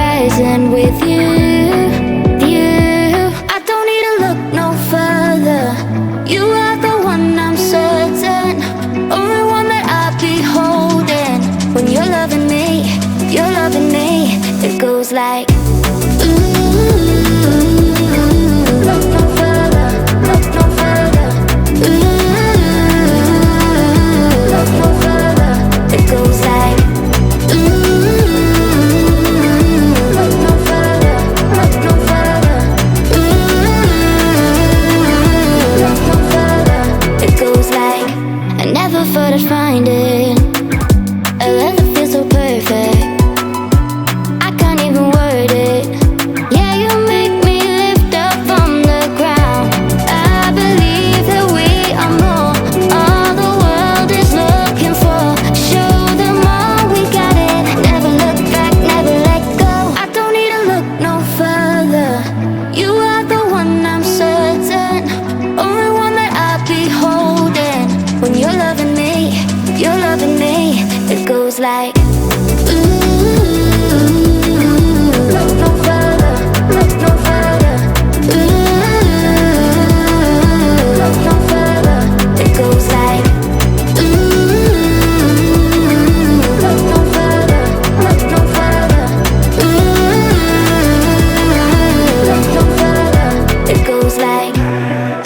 horizon with you. I don't need to look no further. You are the one, I'm certain. Only one that I'll be holding. When you're loving me, it goes like look no further, look no further. Look no further. It goes like look no further, look no further. Look no further. It goes like I never thought I'd find it. A love that feels so perfect. I can't even word it. Yeah, you make me lift up from the ground. I believe that we are more. All the world is looking for. Show them all we got it. Never look back, never let go. I don't need to look no further. You are the one, I'm certain. Only one that I'll be holding. When you're loving me, it goes like look no further, look no further. Look no further. It goes like look no further, look no further. Look no further. It goes like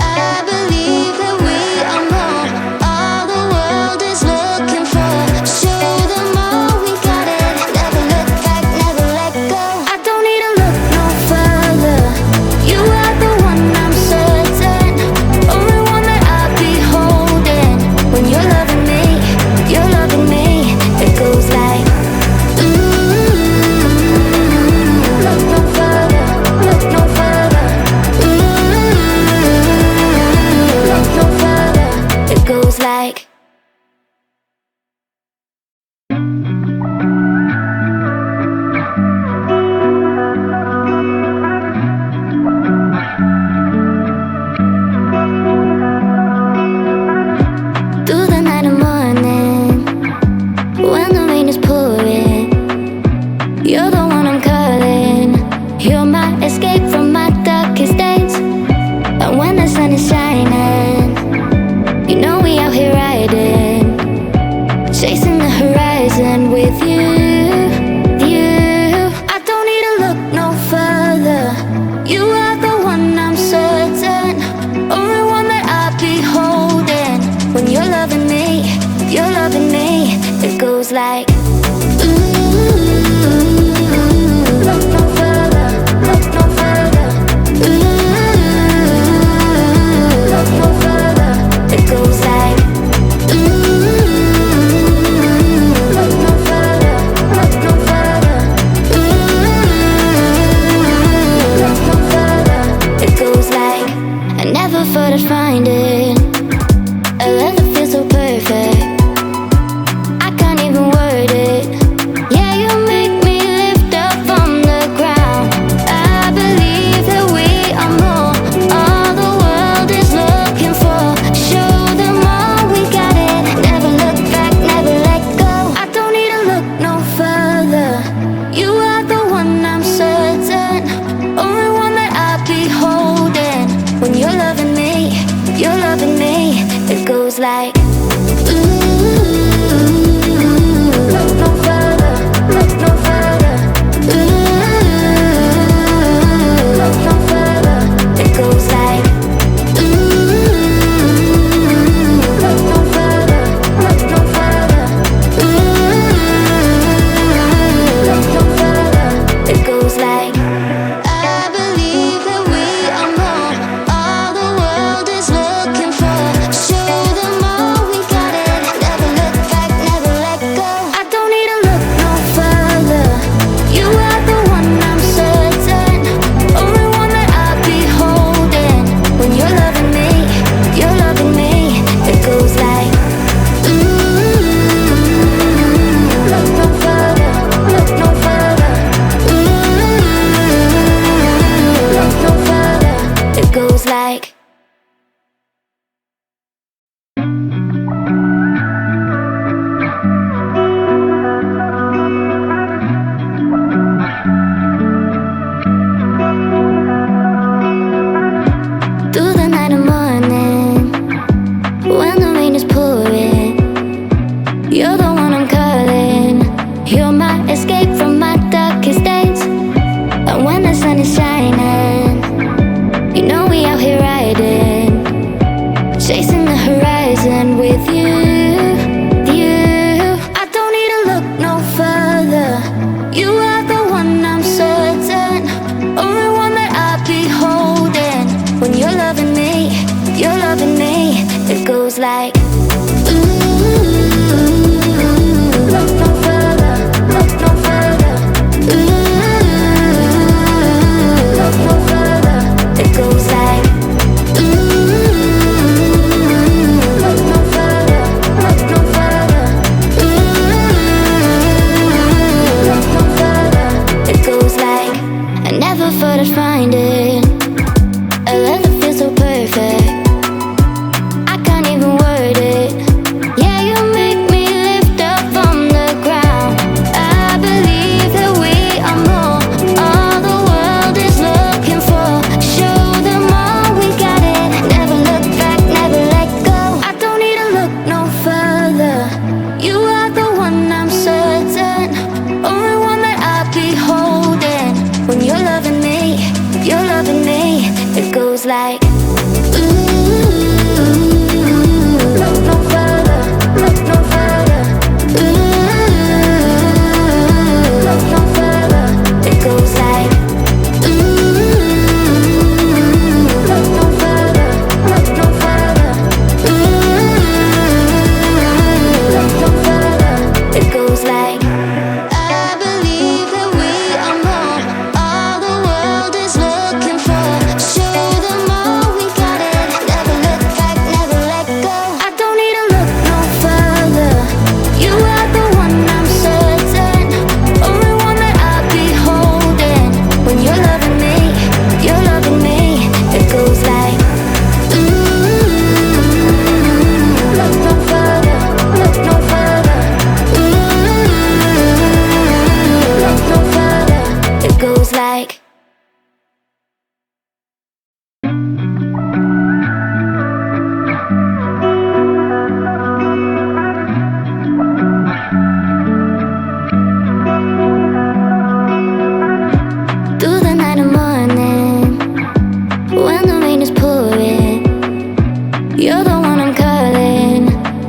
I believe that we are more. All the world is looking for. Show them all we got it. Never look back, never let go. I don't need to look no further. You are the one, I'm certain. Only one that I'll be holding. When you're loving me, it goes like look no further, look no further. Look no further. It goes like through the night and morning, when the rain is pouring, you're the one I'm calling. You're my escape from my darkest days. And when the sun is shining, you know we out here riding, chasing the horizon with you. I don't need to look no further. You are the one, I'm certain. Only one that I'll be holding. When you're loving me, it goes like look no further, look no further. Look no further. It goes like look no further, look no further. Look no further. It goes like I never thought I'd find it. A love that feels so perfect. I can't even word it. Yeah, you make me lift up from the ground. I believe that we are more. All the world is looking for. Show them all we got it. Never look back, never let go. I don't need to look no further. You are the one, I'm certain. Only one that I'll be holding. When you're loving me, I'd find it. A love that feels so perfect, I can't even word it. Yeah, you make me lift up from the ground. I believe that we are more, all the world is looking for. Show them all we got it. Never look back, never let go. I don't need to look no further. You are the one I'm certain, only one that I'll be holding. When you're loving me, you're loving me. It goes like, look no further, look no further. Look no further. It goes like, look no further, look no further. Look no further. It goes like, I believe that we are more, all the world is looking for. Show them all we got it. Never look back, never let go. I don't need to look no further. You are the one I'm certain, only one that I'll be holding. When you're loving me, you're loving me. It goes like, look no further, look no further. Look no further. It goes like, through the night and morning, when the rain is pouring, you're the one I'm calling.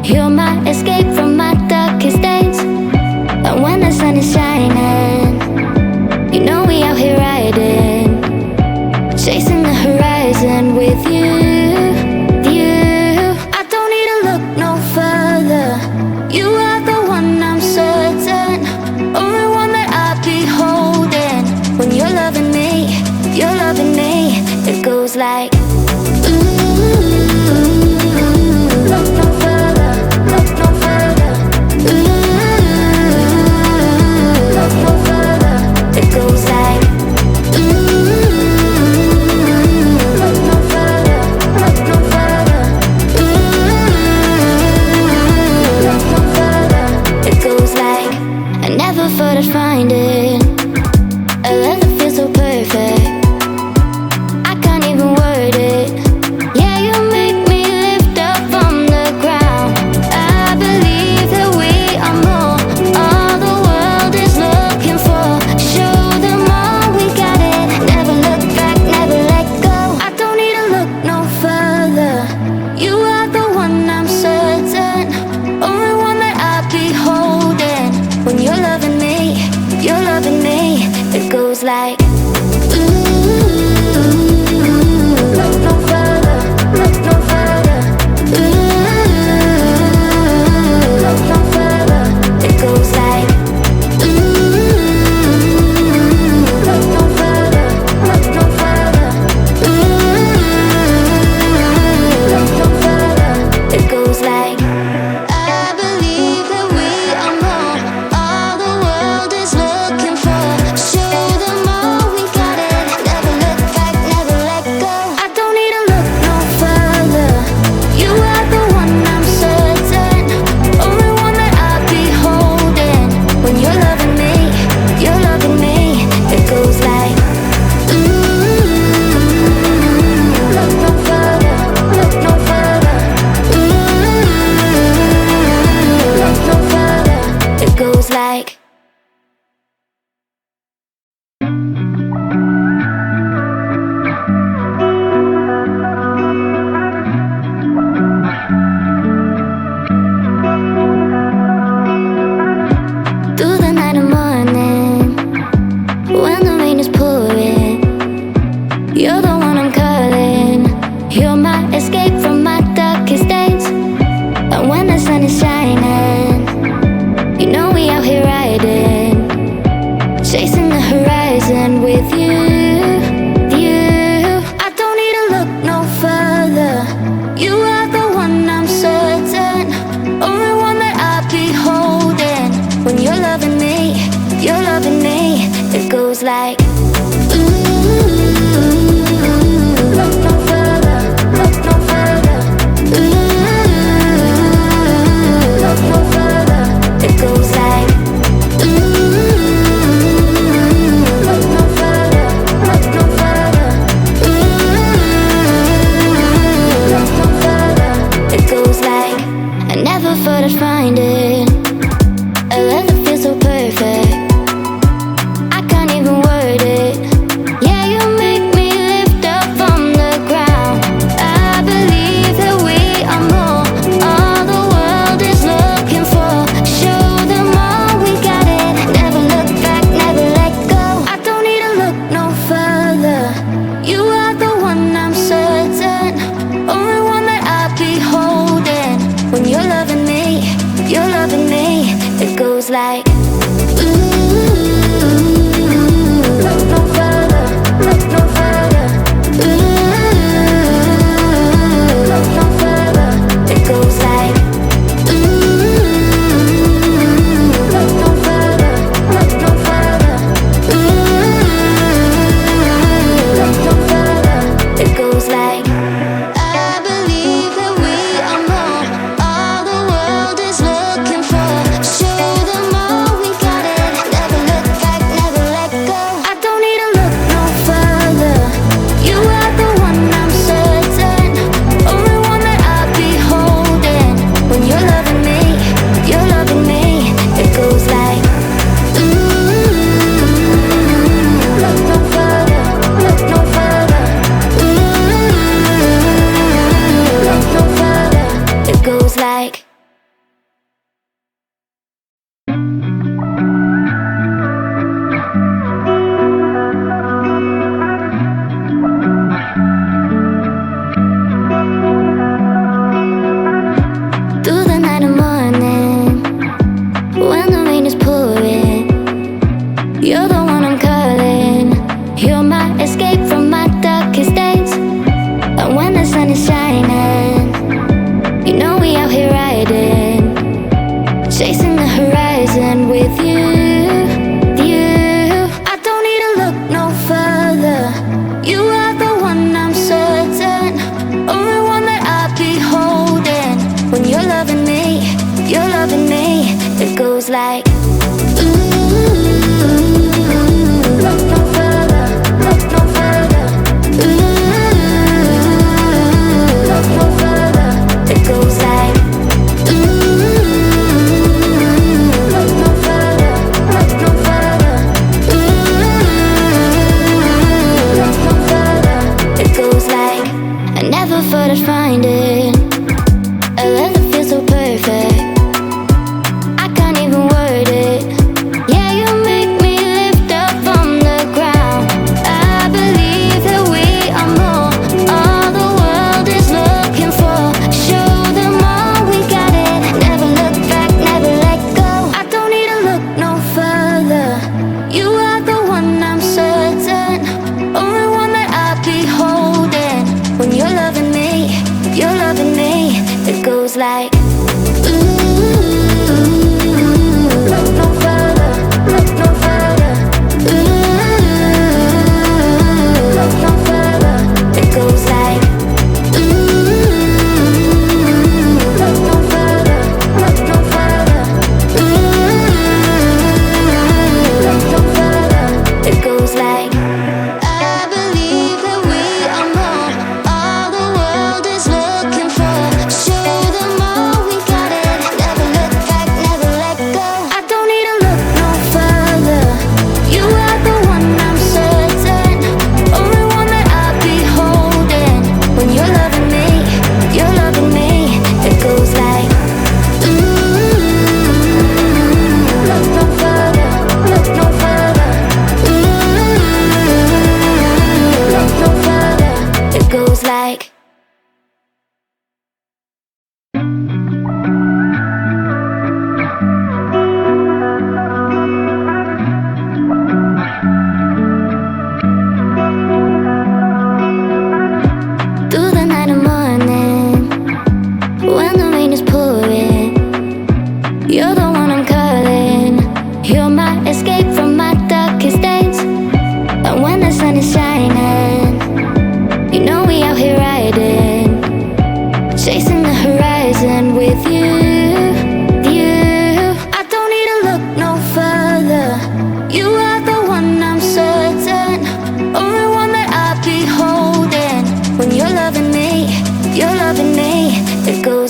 You're my escape from my darkest days. And when the sun is shining, you know we out here riding, chasing the horizon with you, you. I don't need to look no further. You are the one I'm certain, only one that I'll be holding. When you're loving me, you're loving me. It goes like, look no further, look no further. Look no further. It goes like, look no further, look no further. Look no further. It goes like, I never thought I'd find it. A love that feels so perfect, I can't even word it. Yeah, you make me lift up from the ground. I believe that we are more, all the world is looking for. Show them all we got it. Never look back, never let go. I don't need to look no further. You are the one I'm certain, only one that I'll be holding. When you're loving me, you're loving me. It goes like, look no further, look no further. Look no further. It goes like, look no further, look no further. Look no further. It goes like, I believe that we are more, all the world is looking for. Show them all we got it. Never look back, never let go. I don't need to look no further. You are the one I'm certain, only one that I'll be holding. When you're loving me, you're loving me. It goes like, look no further, look no further. Look no further. It goes like, through the night and morning, when the rain is pouring, you're the one I'm calling. You're my escape from my darkest days. And when the sun is shining, you know we out here riding, chasing the horizon with you, you. I don't need to look no further. You are the one I'm certain, only one that I'll be holding. When you're loving me, you're loving me. It goes like,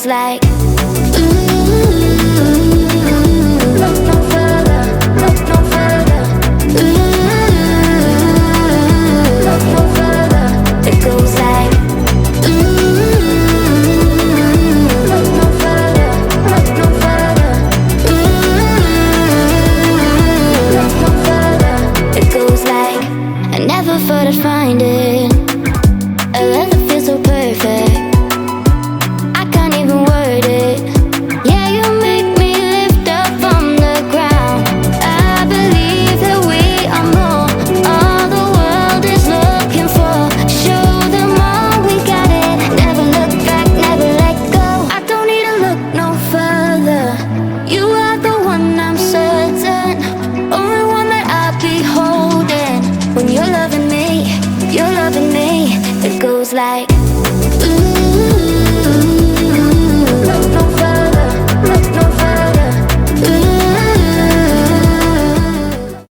goes like,